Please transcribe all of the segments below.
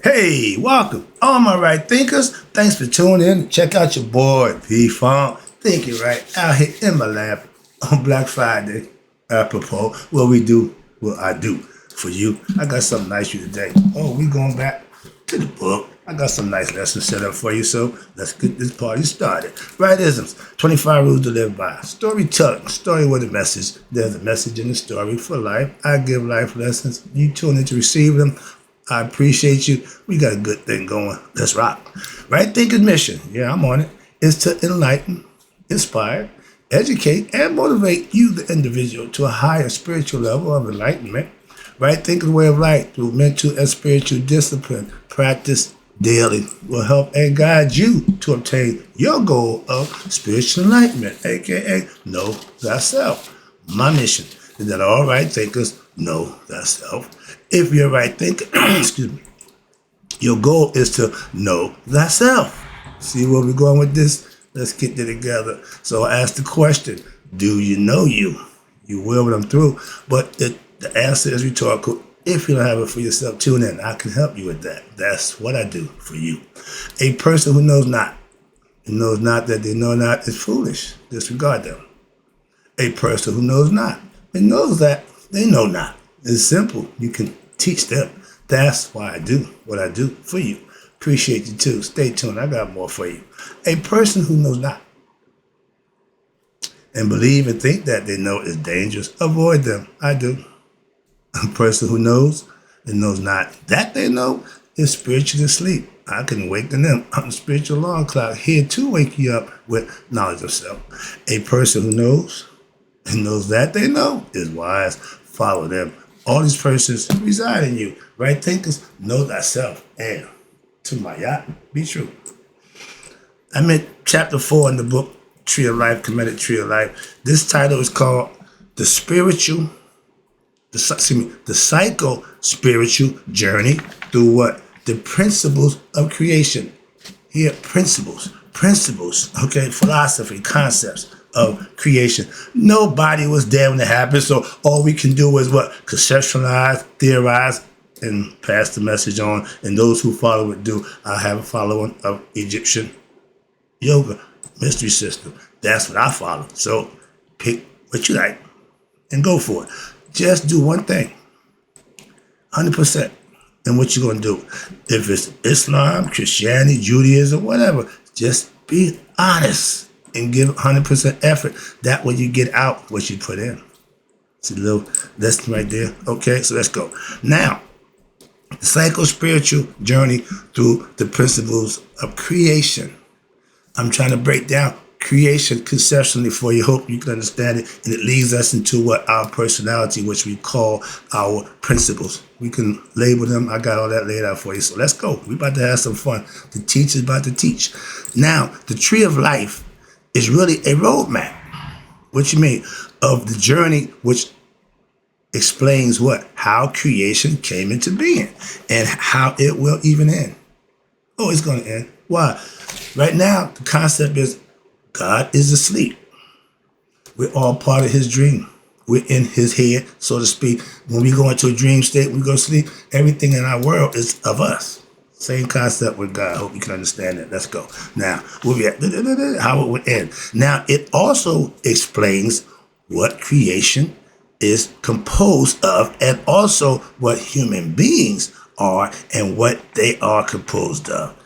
Hey, welcome, all my right thinkers. Thanks for tuning in. Check out your boy P Funk, thinking right out here in my lab on Black Friday. Apropos, what we do, what I do for you. I got something nice for you today. Oh, we going back to the book. I got some nice lessons set up for you, so let's get this party started. Rightisms, 25 rules to live by. Storytelling, story with a message. There's a message in the story for life. I give life lessons. You tune in to receive them. I appreciate you. We got a good thing going. Let's rock. Right thinking mission, yeah, I'm on it, is to enlighten, inspire, educate, and motivate you, the individual, to a higher spiritual level of enlightenment. Right thinking way of life through mental and spiritual discipline, practice daily will help and guide you to obtain your goal of spiritual enlightenment, aka know thyself. My mission is that all right thinkers know thyself. If you're a right thinker, excuse me, your goal is to know thyself. See where we're going with this? Let's get it together. So I asked the question, do you know you? You will when I'm through. But the answer is rhetorical. If you don't have it for yourself, tune in. I can help you with that. That's what I do for you. A person who knows not, and knows not that they know not, is foolish. Disregard them. A person who knows not, and knows that they know not. It's simple. You can teach them. That's why I do what I do for you. Appreciate you too. Stay tuned. I got more for you. A person who knows not and believe and think that they know is dangerous, avoid them. I do. A person who knows and knows not that they know is spiritually asleep. I can waken them. I'm the spiritual alarm clock here to wake you up with knowledge of self. A person who knows and knows that they know is wise. Follow them. All these persons reside in you. Right thinkers, know thyself. And to my yacht, be true. I'm in chapter 4 in the book, Tree of Life, Committed Tree of Life. This title is called The Spiritual, the Psycho-Spiritual Journey Through What? The Principles of Creation. Here, principles, okay, philosophy, concepts of creation. Nobody was there when it happened, so all we can do is what? Conceptualize, theorize, and pass the message on. And those who follow it do. I have a following of Egyptian yoga, mystery system. That's what I follow. So pick what you like and go for it. Just do one thing, 100%. And what you're going to do. If it's Islam, Christianity, Judaism, whatever, just be honest and give 100% effort. That way you get out what you put in. See the little lesson right there? Okay, so let's go. Now, the psycho-spiritual journey through the principles of creation. I'm trying to break down creation conceptually for you. Hope you can understand it. And it leads us into what? Our personality, which we call our principles. We can label them. I got all that laid out for you. So let's go. We're about to have some fun. The teacher's about to teach. Now, the tree of life is really a roadmap. What you mean? Of the journey which explains what? How creation came into being and how it will even end. Oh, it's going to end. Why? Right now, the concept is God is asleep. We're all part of his dream. We're in his head, so to speak. When we go into a dream state, we go to sleep. Everything in our world is of us. Same concept with God. Hope you can understand that. Let's go. Now, we'll be at how it would end. Now, it also explains what creation is composed of and also what human beings are and what they are composed of.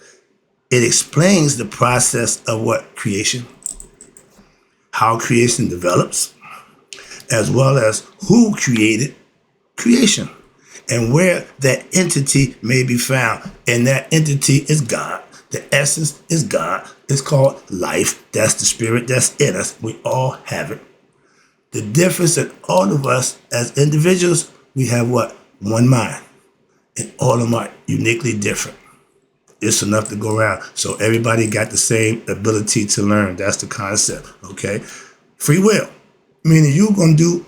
It explains the process of what? Creation, how creation develops, as well as who created creation and where that entity may be found. And that entity is God. The essence is God. It's called life. That's the spirit that's in us. We all have it. The difference in all of us as individuals, we have what? One mind. And all of them are uniquely different. It's enough to go around. So everybody got the same ability to learn. That's the concept, okay? Free will, meaning you're going to do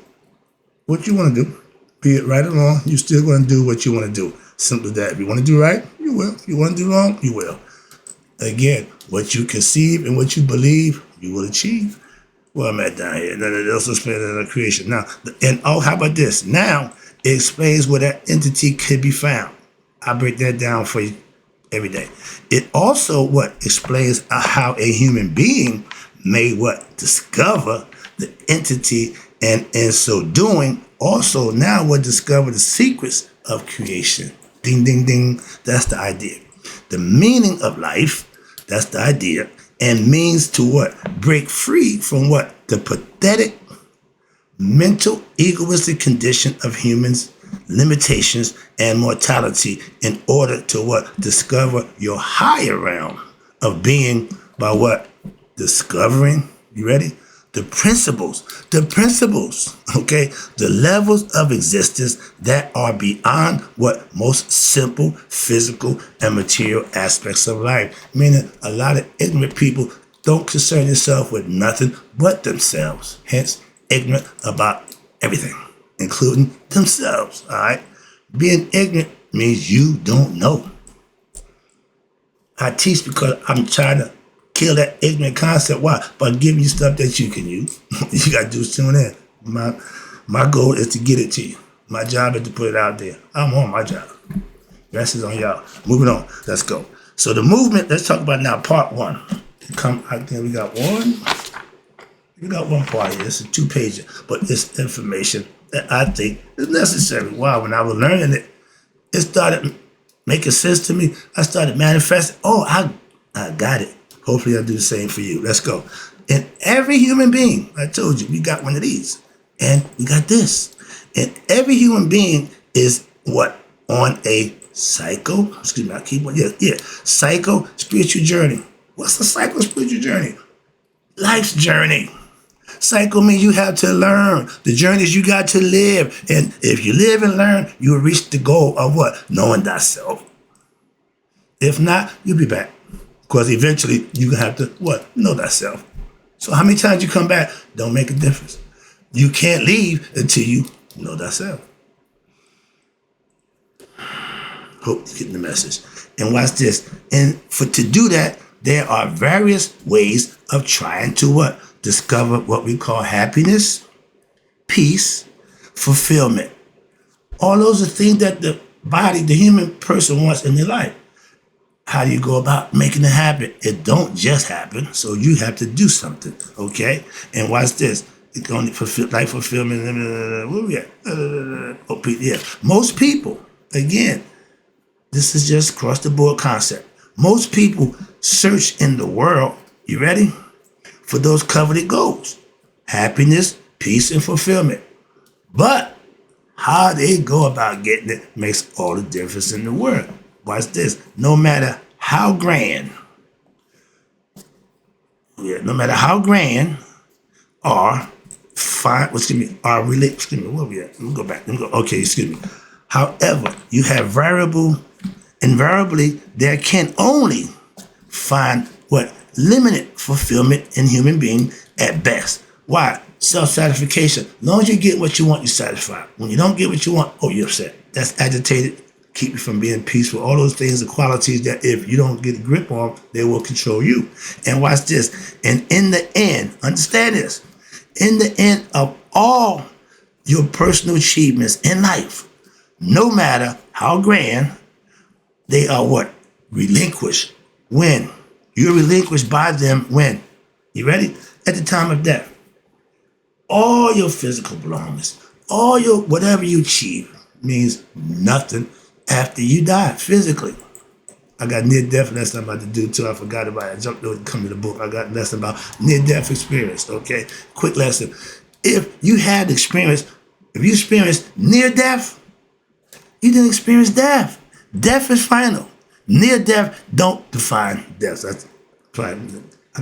what you want to do. Be it right or wrong, you're still going to do what you want to do. Simple as that. If you want to do right, you will. If you want to do wrong, you will. Again, what you conceive and what you believe, you will achieve. Well, I'm at down here. That also explains the creation. Now, and oh, how about this? Now, it explains where that entity could be found. I break that down for you every day. It also what explains how a human being may what discover the entity, and in so doing also now will discover the secrets of creation. Ding ding ding. That's the idea. The meaning of life, that's the idea, and means to what? Break free from what? The pathetic mental egoistic condition of humans, limitations and mortality, in order to what? Discover your higher realm of being by what? Discovering, you ready? The principles, okay? The levels of existence that are beyond what? Most simple physical and material aspects of life. Meaning a lot of ignorant people don't concern themselves with nothing but themselves. Hence, ignorant about everything, including themselves, all right? Being ignorant means you don't know. I teach because I'm trying to kill that ignorant concept. Why? By giving you stuff that you can use. You got to do is tune in. My goal is to get it to you. My job is to put it out there. I'm on my job. Rest is on y'all. Moving on. Let's go. So the movement, let's talk about now part one. I think we got one part here. It's a 2-pager, but it's information that I think is necessary. Wow, when I was learning it, it started making sense to me. I started manifesting. Oh, I got it. Hopefully I'll do the same for you. Let's go. And every human being, I told you, we got one of these. And we got this. And every human being is what? On a psycho spiritual journey. What's a psycho spiritual journey? Life's journey. Psycho means you have to learn the journeys you got to live. And if you live and learn, you will reach the goal of what? Knowing thyself. If not, you'll be back. Because eventually you have to what? Know thyself. So how many times you come back don't make a difference. You can't leave until you know thyself. Hope you're getting the message. And watch this. And to do that, there are various ways of trying to what? Discover what we call happiness, peace, fulfillment. All those are things that the human person wants in their life. How do you go about making it happen? It don't just happen, so you have to do something, okay? And watch this. It's only life fulfillment. Where we at? Yeah. Most people, again, this is just across the board concept. Most people search in the world, you ready? For those coveted goals. Happiness, peace, and fulfillment. But how they go about getting it makes all the difference in the world. Watch this. No matter how grand are fine, where we at? Let me go back. Okay, excuse me. However, you have invariably, there can only find what? Limited fulfillment in human being at best. Why? Self-satisfaction. As long as you get what you want, you're satisfied. When you don't get what you want, oh, you're upset. That's agitated. Keep you from being peaceful. All those things are qualities that if you don't get a grip on, they will control you. And watch this. And in the end, understand this. In the end of all your personal achievements in life, no matter how grand, they are what? Relinquished. When? You're relinquished by them when? You ready? At the time of death. All your physical belongings, all your whatever you achieve means nothing after you die physically. I got near-death lesson I'm about to do too. I forgot about it. I jumped over to come to the book. I got a lesson about near-death experience, okay? Quick lesson. If you experienced near-death, you didn't experience death. Death is final. Near-death don't define death. I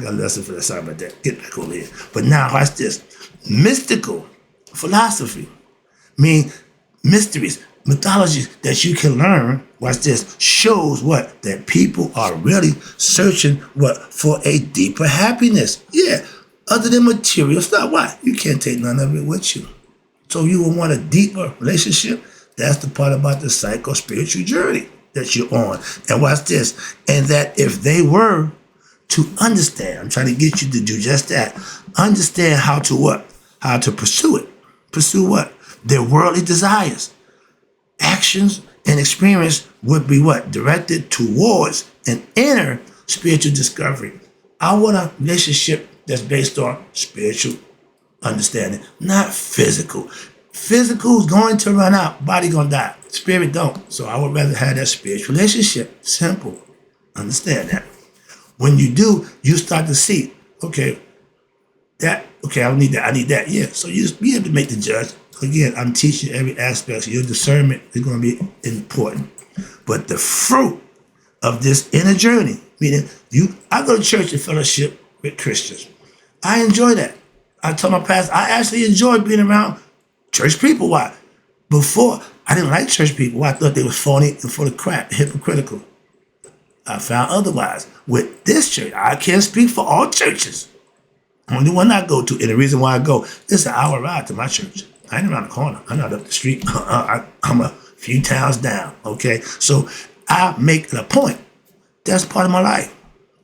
got a lesson for that. Sorry about that. Get back over here. But now, watch this. Mystical philosophy mean mysteries, mythologies that you can learn, watch this, shows what? That people are really searching what? For a deeper happiness. Yeah, other than material stuff. Why? You can't take none of it with you. So you will want a deeper relationship. That's the part about the psycho-spiritual journey that you're on. And watch this. And that if they were to understand, I'm trying to get you to do just that, understand how to what? How to pursue it. Pursue what? Their worldly desires, actions, and experience would be what? Directed towards an inner spiritual discovery. I want a relationship that's based on spiritual understanding, not physical. Physical is going to run out, body gonna die. Spirit don't. So I would rather have that spiritual relationship. Simple. Understand that. When you do, you start to see, okay, I don't need that, I need that. Yeah. So you be able to make the judge. Again, I'm teaching every aspect. So your discernment is going to be important. But the fruit of this inner journey, meaning I go to church and fellowship with Christians. I enjoy that. I told my pastor, I actually enjoy being around church people. Why? Before, I didn't like church people. I thought they were phony and full of crap, hypocritical. I found otherwise. With this church, I can't speak for all churches. Only one I go to, and the reason why I go, it's an hour ride to my church. I ain't around the corner. I'm not up the street. I'm a few towns down, okay? So I make it a point. That's part of my life.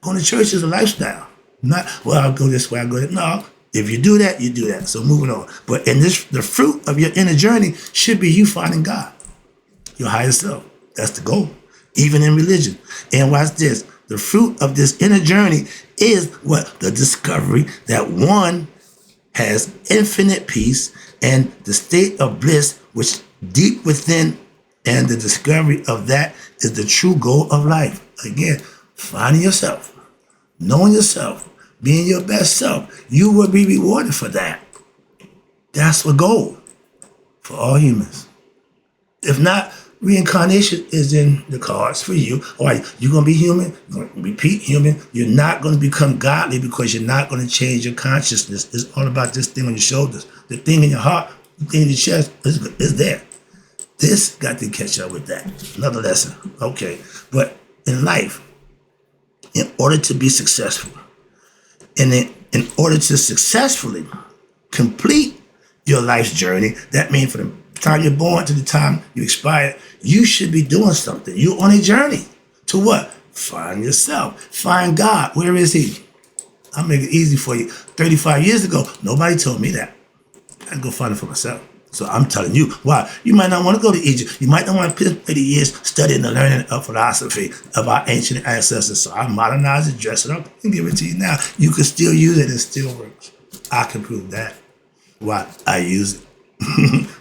Going to church is a lifestyle. Not, well, I'll go this way, I'll go that. No, if you do that, you do that. So moving on. But in this, the fruit of your inner journey should be you finding God, your higher self. That's the goal, even in religion. And watch this. The fruit of this inner journey is what? The discovery that one has infinite peace and the state of bliss which deep within, and the discovery of that is the true goal of life. Again, finding yourself, knowing yourself, being your best self. You will be rewarded for that. That's the goal for all humans. If not, reincarnation is in the cards for you. All right, you're going to be human, you're going to repeat human. You're not going to become godly because you're not going to change your consciousness. It's all about this thing on your shoulders. The thing in your heart, the thing in your chest is there. This got to catch up with that. Another lesson. Okay. But in life, in order to be successful, and in order to successfully complete your life's journey, that means from the time you're born to the time you expire, you should be doing something. You're on a journey to what? Find yourself. Find God. Where is he? I'll make it easy for you. 35 years ago, nobody told me that. I had to go find it for myself. So I'm telling you, why? You might not want to go to Egypt. You might not want to spend 30 years studying and learning of philosophy of our ancient ancestors. So I modernize it, dress it up, and give it to you now. You can still use it and it still works. I can prove that. Why? I use it.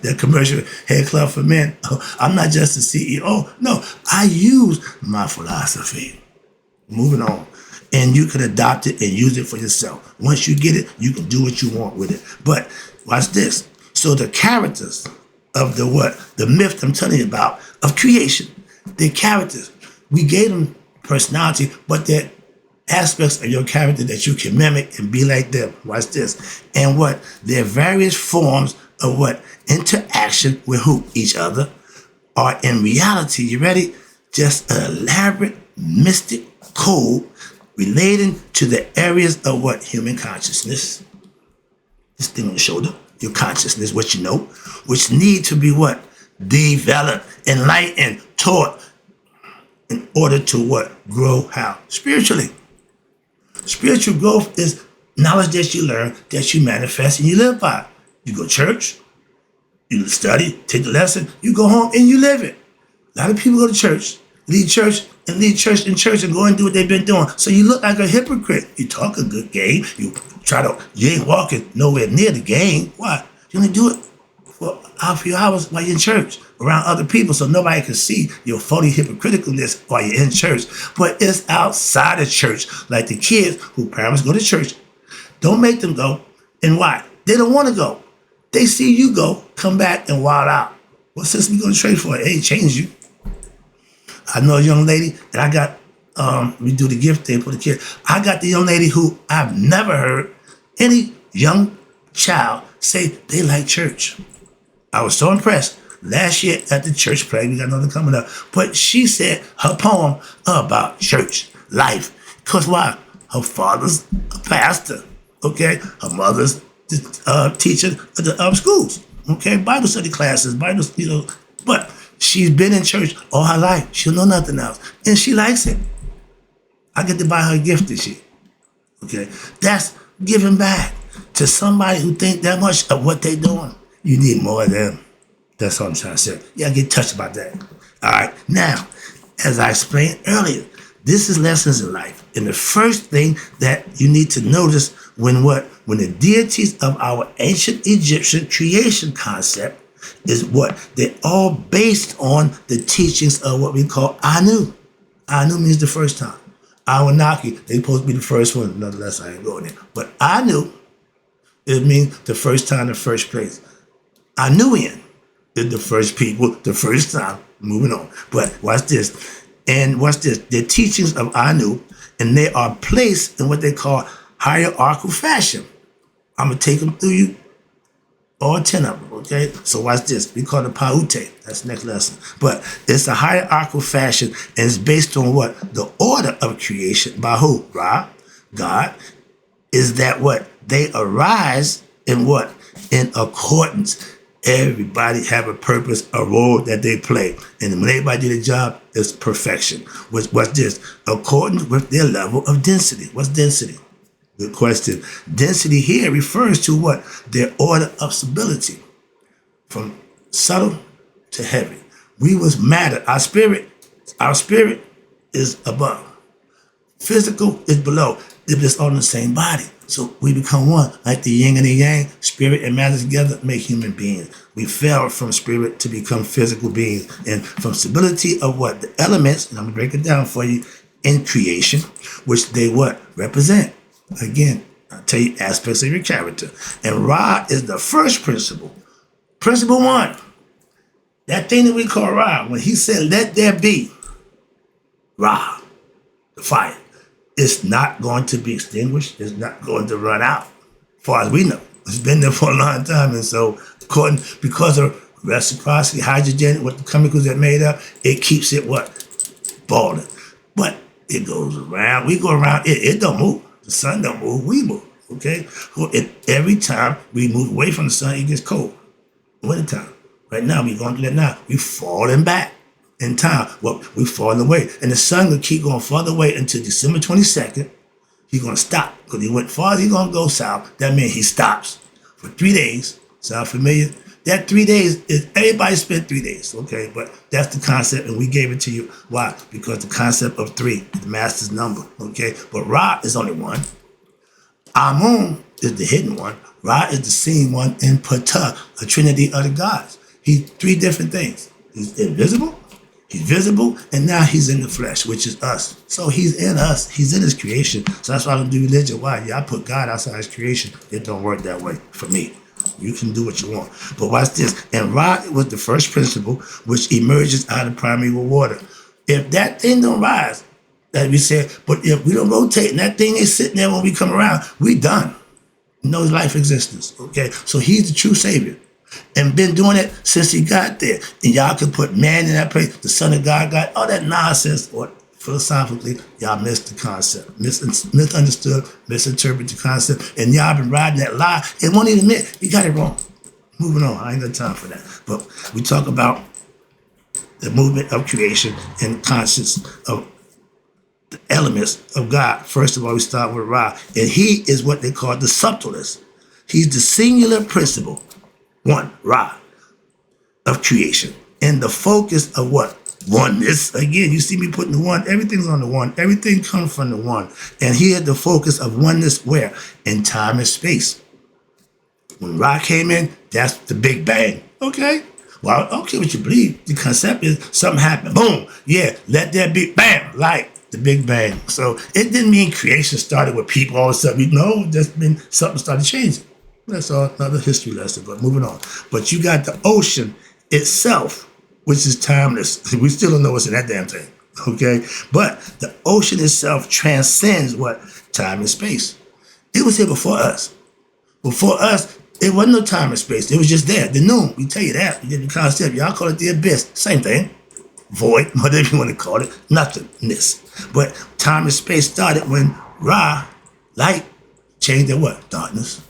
That commercial hair club for men. Oh, I'm not just a CEO. No, I use my philosophy. Moving on. And you can adopt it and use it for yourself. Once you get it, you can do what you want with it. But watch this. So the characters of the what? The myth I'm telling you about of creation. They're characters. We gave them personality, but they're aspects of your character that you can mimic and be like them. Watch this. And what? There are various forms of what? Interaction with who? Each other. Are in reality, you ready? Just an elaborate mystic code relating to the areas of what? Human consciousness. This thing on the shoulder. Your consciousness, what you know, which need to be what? Developed, enlightened, taught in order to what? Grow how? Spiritually. Spiritual growth is knowledge that you learn, that you manifest, and you live by. You go to church, you study, take the lesson, you go home and you live it. A lot of people go to church, lead church in church and go and do what they've been doing. So you look like a hypocrite. You talk a good game, you ain't walking nowhere near the game. Why? You only do it for a few hours while you're in church around other people so nobody can see your phony hypocriticalness while you're in church. But it's outside of church, like the kids who parents go to church. Don't make them go. And why? They don't want to go. They see you go, come back and wild out. What sense we going to trade for? It ain't changed you. I know a young lady, and I got, we do the gift thing for the kid. I got the young lady who I've never heard any young child say they like church. I was so impressed. Last year at the church play, we got another coming up, but she said her poem about church life. Because why? Her father's a pastor, okay? Her mother's teacher at the schools, okay? Bible study classes, but she's been in church all her life. She'll know nothing else. And she likes it. I get to buy her a gift this year, okay? That's giving back to somebody who think that much of what they're doing. You need more of them. That's all I'm trying to say. Yeah, I get touched about that. All right. Now, as I explained earlier, this is lessons in life. And the first thing that you need to notice when the deities of our ancient Egyptian creation concept is what? They're all based on the teachings of what we call Anu. Anu means the first time. Anunnaki, they're supposed to be the first one. Nonetheless, I ain't going there. But Anu, it means the first time, the first place. Anuian is the first people, the first time. Moving on. But watch this. And watch this. The teachings of Anu, and they are placed in what they call hierarchical fashion. I'm going to take them through you, all 10 of them, okay? So watch this. We call it Pauti. That's the next lesson. But it's a hierarchical fashion, and it's based on what? The order of creation. By who? Ra, God. Is that what? They arise in what? In accordance. Everybody have a purpose, a role that they play. And when everybody do the job, it's perfection. What's this? According with their level of density. What's density? Good question. Density here refers to what? Their order of stability. From subtle to heavy. We was matter. Our spirit is above. Physical is below. It's all in the same body. So we become one, like the yin and the yang, spirit and matter together make human beings. We fell from spirit to become physical beings. And from stability of what? The elements, and I'm going to break it down for you, in creation, which they what? Represent. Again, I'll tell you aspects of your character. And Ra is the first principle. Principle one. That thing that we call Ra, when he said, let there be, Ra, the fire. It's not going to be extinguished. It's not going to run out, as far as we know. It's been there for a long time. And so, because of reciprocity, hydrogen, what the chemicals that made up, it keeps it what? Boiling. But it goes around. We go around. It don't move. The sun don't move. We move. Okay? Well, every time we move away from the sun, it gets cold. Winter time. Right now, we're going through that now. We're falling back. In time, well, we're falling away. And the sun will keep going farther away until December 22nd. He's going to stop. Because he went farther, he's going to go south. That means he stops for 3 days. Sound familiar? That 3 days, everybody spent 3 days, okay? But that's the concept, and we gave it to you. Why? Because the concept of 3 is the master's number, okay? But Ra is only one. Amun is the hidden one. Ra is the seen one. And Ptah, a trinity of the gods. He's 3 different things. He's invisible. He's visible, and now he's in the flesh, which is us. So he's in us. He's in his creation. So that's why I don't do religion. Why? Yeah, I put God outside his creation. It don't work that way for me. You can do what you want. But watch this. And Ra was the first principle which emerges out of primeval water. If that thing don't rise, that we said, but if we don't rotate and that thing is sitting there when we come around, we done. No life existence. Okay? So he's the true savior. And been doing it since he got there. And y'all can put man in that place, the son of God, all that nonsense, or philosophically, y'all missed the concept, misunderstood, misinterpreted the concept, and y'all been riding that lie and won't even admit, you got it wrong. Moving on, I ain't got time for that. But we talk about the movement of creation and conscience of the elements of God. First of all, we start with Ra, and he is what they call the subtlest. He's the singular principle. One, Ra, of creation. And the focus of what? Oneness. Again, you see me putting the one. Everything's on the one. Everything comes from the one. And here the focus of oneness where? In time and space. When Ra came in, that's the Big Bang. Okay? Well, I don't care what you believe. The concept is something happened. Boom. Yeah, let there be, bam, like the Big Bang. So it didn't mean creation started with people all of a sudden. No, just been something started changing. That's all, another history lesson, but moving on. But you got the ocean itself, which is timeless. We still don't know what's in that damn thing, okay? But the ocean itself transcends what? Time and space. It was here before us. Before us, it wasn't no time and space. It was just there. The noon, we tell you that. We did the concept. Y'all call it the abyss. Same thing. Void, whatever you want to call it. Nothingness. But time and space started when Ra, light, changed to what? Darkness.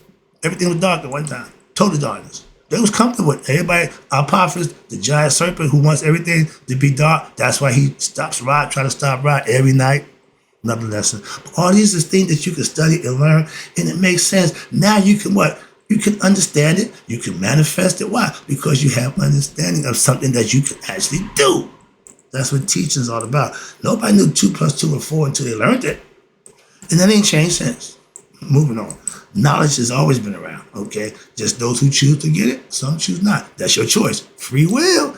Everything was dark at one time. Total darkness. They was comfortable with everybody. Apophis, the giant serpent who wants everything to be dark. That's why he stops Ra, try to stop Ra every night. Another lesson. But all these is things that you can study and learn, and it makes sense. Now you can what? You can understand it. You can manifest it. Why? Because you have understanding of something that you can actually do. That's what teaching is all about. Nobody knew 2 plus 2 or 4 until they learned it. And that ain't changed since. Moving on. Knowledge has always been around, okay? Just those who choose to get it, some choose not. That's your choice. Free will.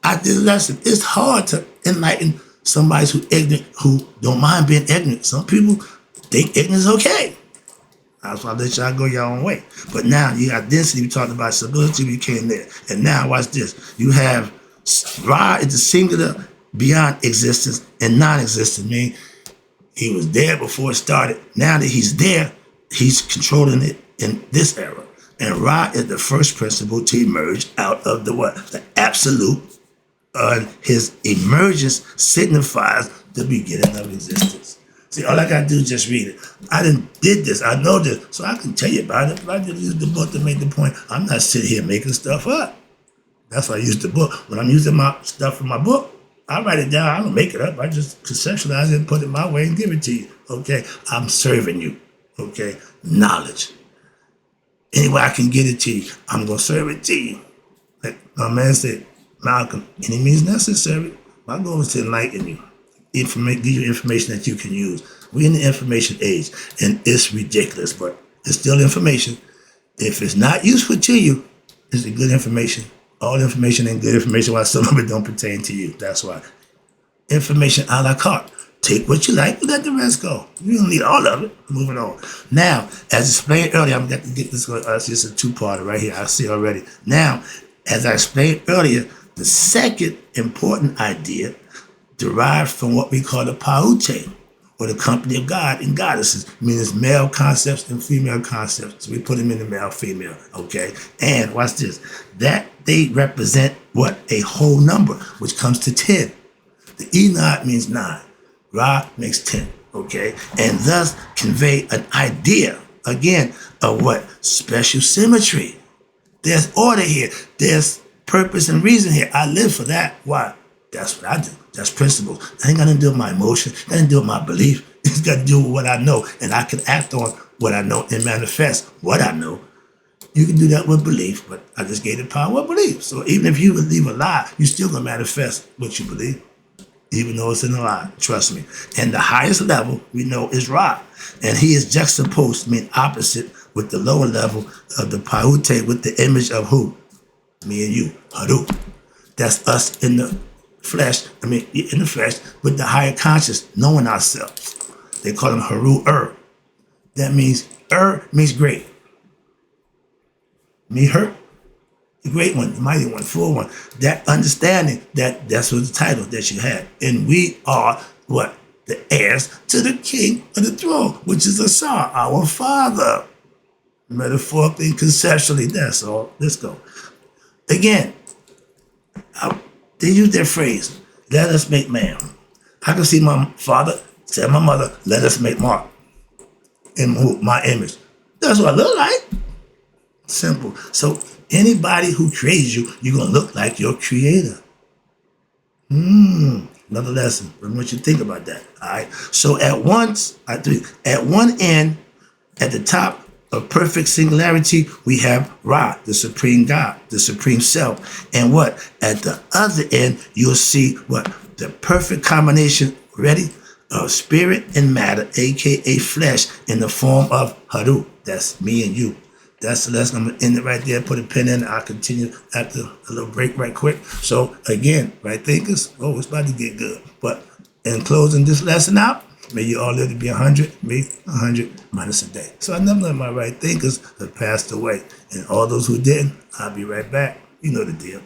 I did a lesson. It's hard to enlighten somebody who's ignorant, who don't mind being ignorant. Some people think ignorance is okay. That's why I let y'all go your own way. But now you got density. We talked about stability. We came there. And now watch this. You have Ra is the singular beyond existence and non-existent. Meaning he was there before it started. Now that he's there, he's controlling it in this era. And Ra is the first principle to emerge out of the what? The absolute. His emergence signifies the beginning of existence. See, all I gotta do is just read it. I did this, I know this, so I can tell you about it, but I just use the book to make the point. I'm not sitting here making stuff up. That's why I use the book. When I'm using my stuff from my book, I write it down, I don't make it up, I just conceptualize it and put it my way and give it to you, okay? I'm serving you, okay? Knowledge. Any way I can get it to you, I'm gonna serve it to you. Like my man said, Malcolm, any means necessary. My goal is to enlighten you, give you information that you can use. We're in the information age, and it's ridiculous, but it's still information. If it's not useful to you, is it good information? All information ain't good information, while some of it don't pertain to you. That's why. Information a la carte. Take what you like, let the rest go. You don't need all of it. Moving on. Now, as explained earlier, I'm going to get this. It's just a two-parter right here. I see already. Now, as I explained earlier, the second important idea derived from what we call the Pauti, or the company of God and goddesses, means male concepts and female concepts. So we put them in the male, female, okay? And watch this. That they represent what? A whole number, which comes to 10. The Enoch means 9. Ra makes 10, okay? And thus convey an idea, again, of what? Special symmetry. There's order here. There's purpose and reason here. I live for that. Why? That's what I do. That's principle. It ain't got to do with my emotion. It got to do with my belief. It's got to do with what I know. And I can act on what I know and manifest what I know. You can do that with belief, but I just gave the power of belief. So even if you believe a lie, you still going to manifest what you believe, even though it's in a lie. Trust me. And the highest level we know is Ra. And he is juxtaposed, mean opposite, with the lower level of the Pauti, with the image of who? Me and you, Haru. That's us in the flesh, in the flesh, with the higher conscious, knowing ourselves. They call him Haru-er. That means, means great. Me hurt, the great one, the mighty one, full one. That understanding, that's what the title that you had. And we are, what? The heirs to the king of the throne, which is Asar, our father. Metaphorically, conceptually, that's all. Let's go. Again, they use their phrase, let us make man. I can see my father tell my mother, let us make Mark in my image. That's what I look like. Simple. So anybody who creates you, you're going to look like your creator. Another lesson. I want you to think about that. All right. So at one end, at the top of perfect singularity, we have Ra, the supreme God, the supreme self. And what? At the other end, you'll see what? The perfect combination, ready? Of spirit and matter, aka flesh, in the form of Haru. That's me and you. That's the lesson. I'm going to end it right there, put a pin in it. I'll continue after a little break right quick. So again, right thinkers, it's about to get good. But in closing this lesson out, may you all live to be 100, me 100 minus a day. So I never let my right thinkers have passed away. And all those who didn't, I'll be right back. You know the deal.